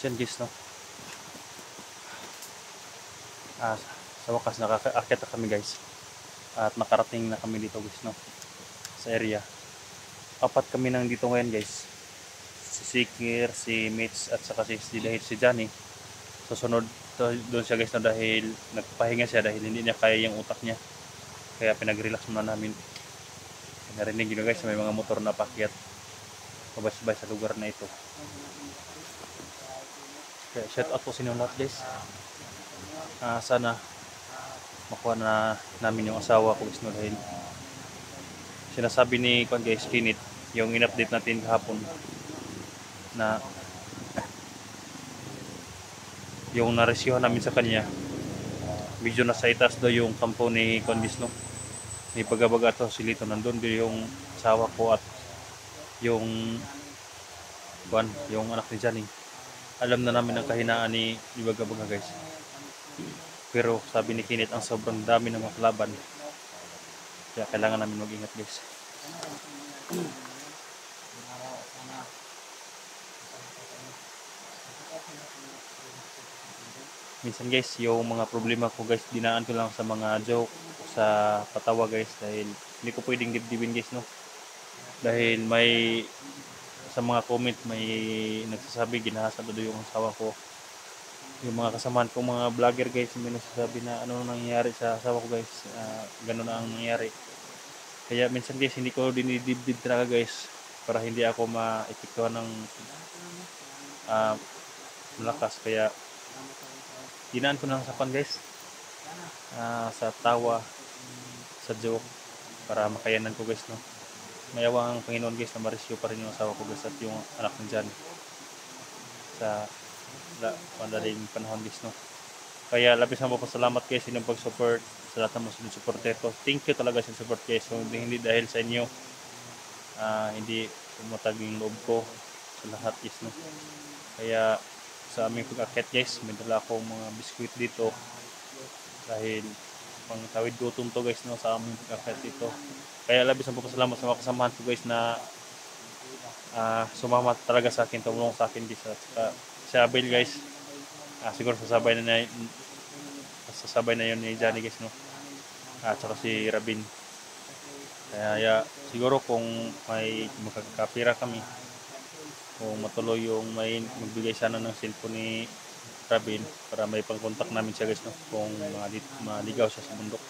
Yan guys, no? Sa wakas nakakaakyat na kami guys. At nakarating na kami dito guys, no? Sa area. Apat kami nang dito ngayon guys. Si Sikir, si Mitch at saka dahil si Johnny. Susunod doon siya guys, no? Dahil nagpahinga siya dahil hindi niya kaya yung utak niya. Kaya pinag-relax muna namin. Narinig nyo guys, may mga motor na paakyat pabay-sabay sa lugar na ito. Kaya shout out po sa inyo lahat guys. Sana makuha na namin yung asawa ko guys, no? Dahil sinasabi ni guys, Kinit, yung in-update natin kahapon na yung naresyohan namin sa kanya, medyo nasa itaas daw yung kampo ni guys, no? May pagabaga to silito, nandun din yung asawa ko at yung anak ni Johnny. Alam na namin ang kahinaan ni Bagabaga guys. Pero sabi ni Kinit, ang sobrang dami ng mga kalaban. Kaya kailangan namin mag-ingat guys. Minsan guys, yung mga problema ko guys, dinaan ko lang sa mga joke, sa patawa guys. Dahil hindi ko pwedeng dibdibin guys, no? Dahil may sa mga comment may nagsasabi ginahasa daw yung asawa ko. Yung mga kasamahan kong mga vlogger guys, may nagsasabi na ano nangyayari sa asawa ko guys, gano'n na ang nangyayari. Kaya minsan guys, hindi ko dinidibdib talaga guys, para hindi ako maepektuhan ng malakas. Kaya dinaan ko lang sa guys, sa tawa, sa joke, para makayanan ko guys, no? Mayawa ang Panginoon guys na marescue pa rin yung asawa ko guys at yung anak ng Jan sa madaling panahon guys, no? Kaya labis na po salamat guys sa inyong pag-support, sa lahat ng mga supporter ko. Thank you talaga sa support guys. So, hindi dahil sa inyo, hindi pumatag yung loob ko sa lahat guys, no? Kaya sa aming pag-akit guys, may dala akong mga biskuit dito dahil pang tawid gutom to guys, no, sa aming pag-akit dito. Kaya labis na po salamat sa mga kasamahan ko guys na sumama talaga sa akin, tumulong sa akin guys. At si Abel guys, siguro sasabay na yun ni Johnny guys, no? At saka si Rabin. Kaya siguro kung may magkakapira kami, kung matuloy yung may magbigay sana ng cellphone ni Rabin para may pang-contact namin siya guys, no? Kung maligaw siya sa bundok.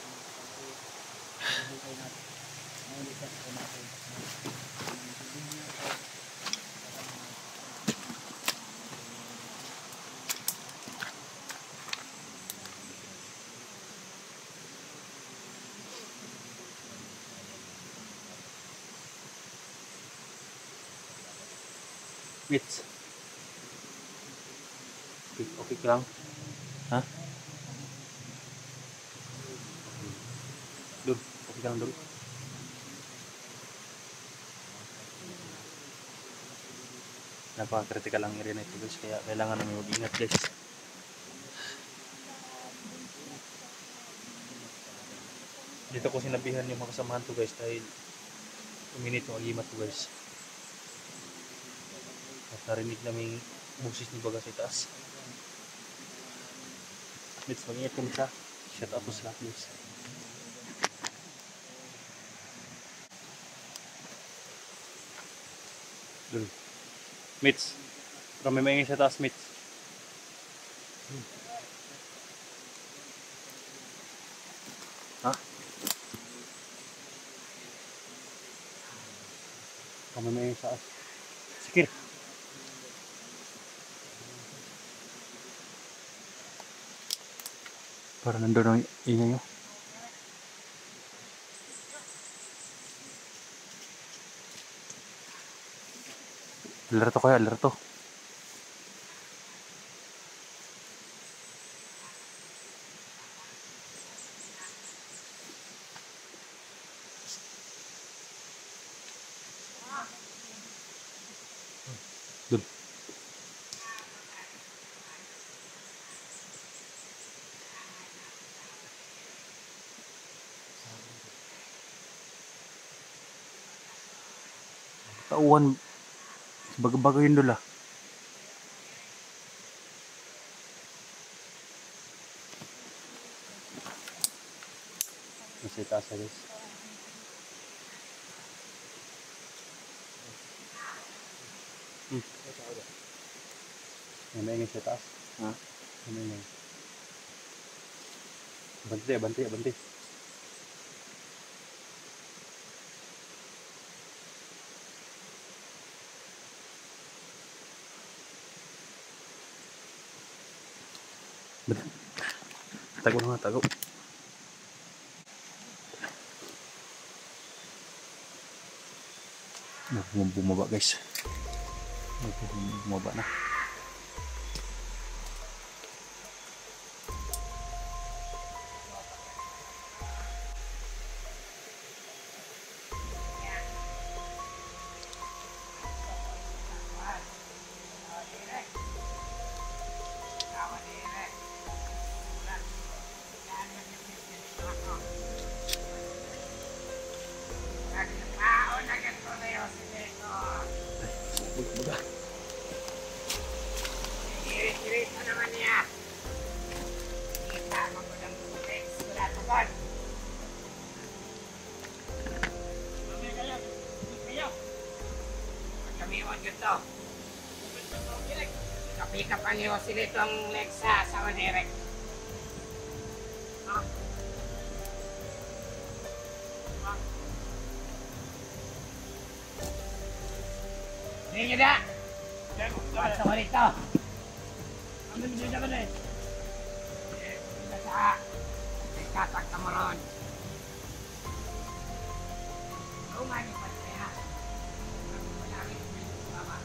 Mitch, okay ka lang? Ha? Dun, okay ka lang dun? Napaka-critical lang area na ito guys, kaya kailangan namin mag-ingat guys. Dito ko sinabihan yung mga kasamahan to guys dahil uminit yung agimat to guys. At narinig namin busis ni Baga sa itaas. Let's mag-ingat kami siya. Shout out to sa lahat guys. Dun. Mitch. Pero may maingay sa taas, Mitch. Ha? Pero may maingay sa taas. Sikir. Para nandun ang ingay nyo. Alerto kaya, alerto. Dun. Tauhan. Bago-bago yun doon lah. Nasa itaas na guys. May maingay sa taas. Ha? May maingay. Banti, banti, banti. Tago na nga, tago. Bumaba guys. Bumaba na. Irit-irit na naman niya. Kita magandang putik. Sulat mo ba? Mamaya kayo. Magkamiwan dito. Kapikap ang iyo sila itong Lexa sa Manirek. Hindi nyo na. At sa walito. Ano nyo na ba na eh? Sa katak na mo ron. Umani pa siya. Wala rin mama.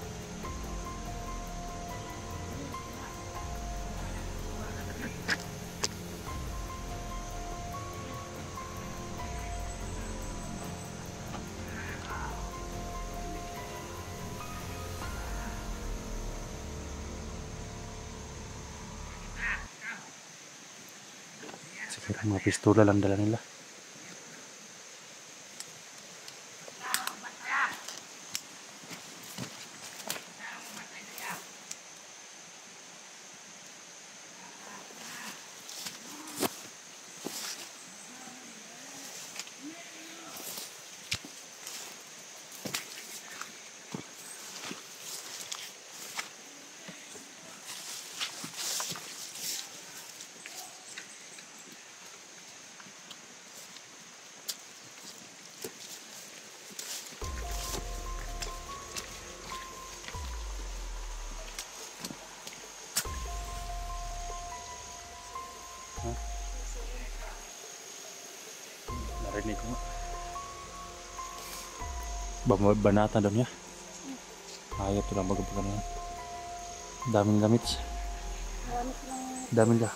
Siguro mga pistola lang dala nila. Narinig ko. Banata daw niya. Ayaw ito lang baga-baga na yan. Daming damit. Daming ka.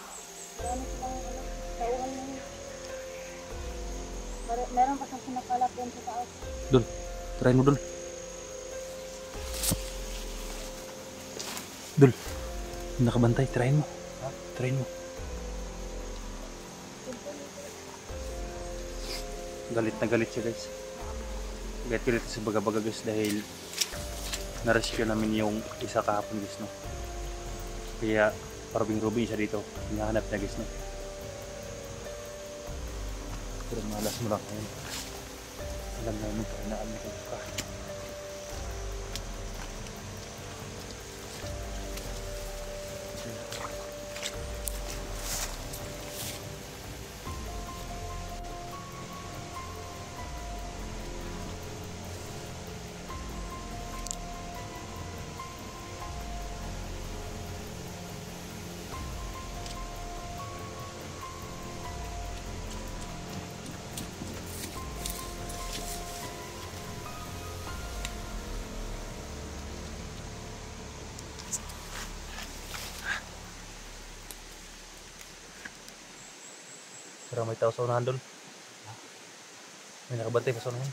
Meron pa siyang sinakalap doon sa taas. Dul, try mo dul. Dul, nakabantay, try mo. Try mo. Galit na galit siya guys. Galit sa baga-baga guys dahil na-rescue namin yung isa kahapon guys, no. Kaya parubing-rubing siya dito, hinahanap niya guys, no. Pero malas mo lang ngayon. Alam namin kung inaamin ko ka. Pero may tao sa unahan doon. May nakabantay pa sa unahan.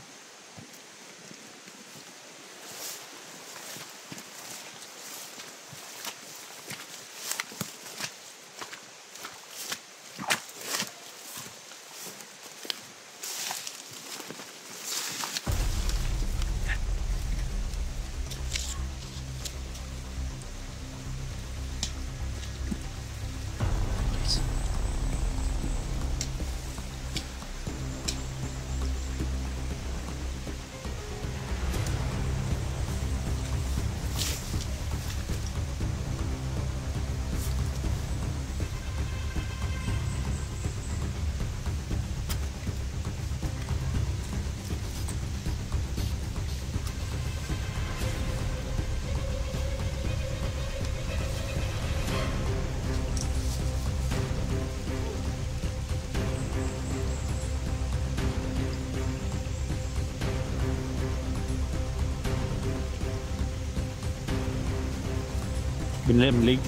Binalik.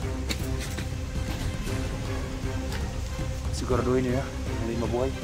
Siguraduhin niyo ya, hindi mabuhay.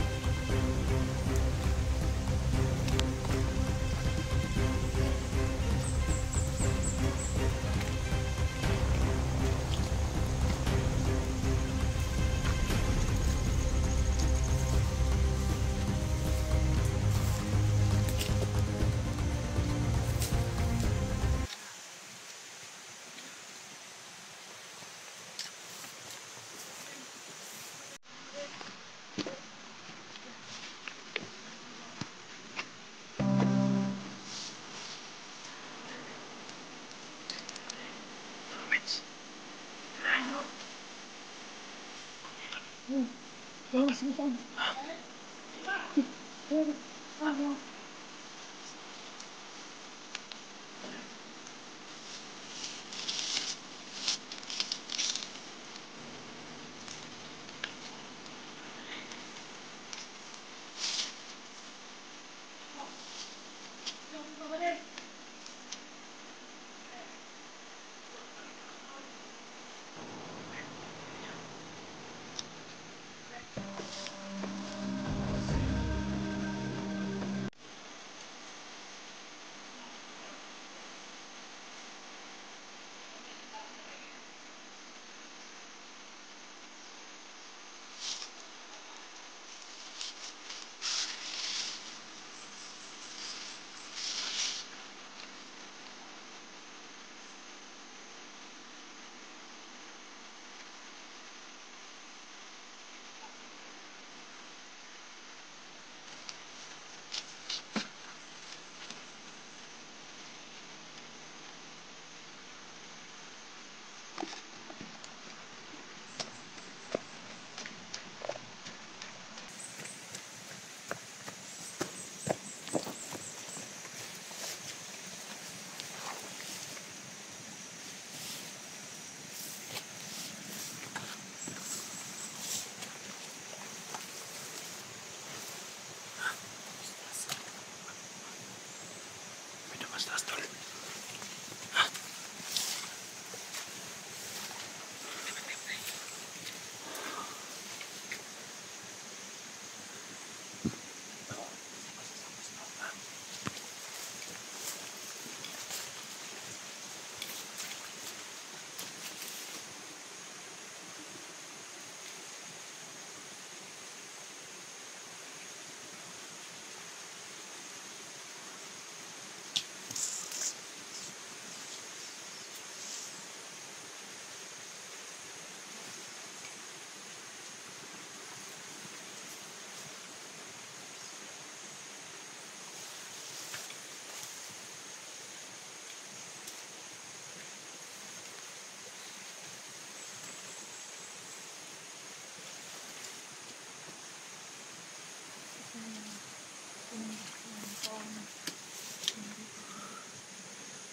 Thanks, thanks.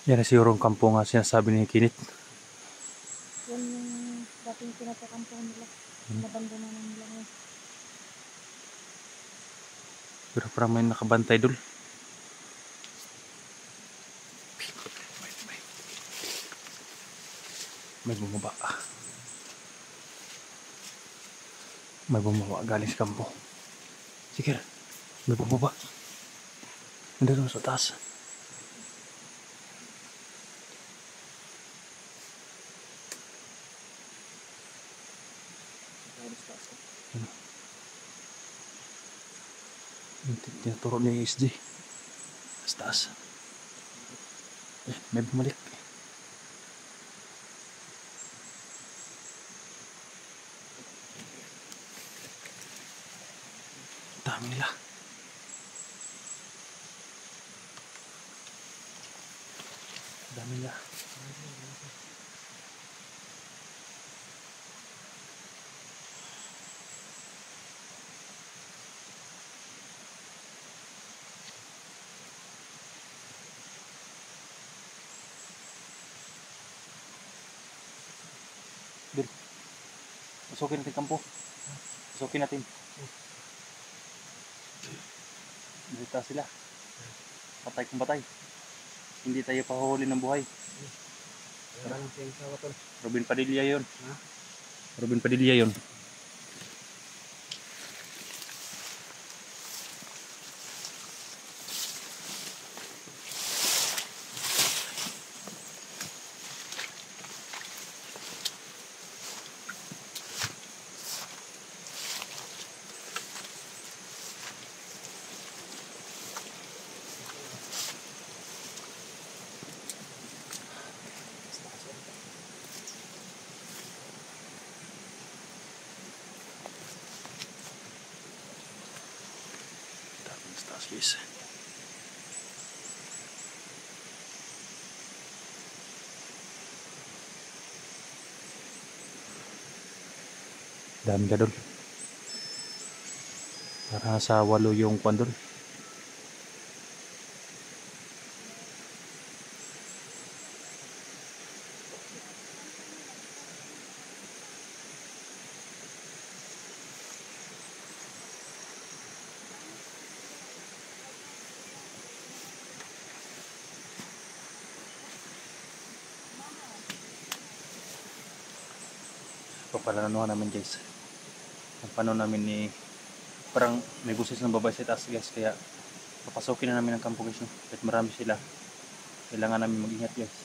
Yan na siguro ang kampo nga sinasabi ni Kinit. Yan yung dating pinapakampuhan nila. Nabandona na nila ngayon. Pero parang may nakabantay dul. May bumaba. May bumaba galing sa kampo. Sige, may bumaba. Nandun sa taas. Tinuturo niya yung SG. Sa taas. May bumalik. Dami nila. Dami nila. Dul. Pasukin natin kampo. Pasukin natin. Dito sila. Patay kung patay. Hindi tayo pahuli ng buhay. Robin Padilla yun. Robin Padilla yun. Taas guys. Dami ka doon. Para sa 8 yung kwan doon. Papalanuhan namin guys. Ang paano namin ni parang may buses ng babae sa taas guys, kaya papasokin na namin ang kampo guys, no? Kahit marami sila, kailangan namin mag-ingat guys.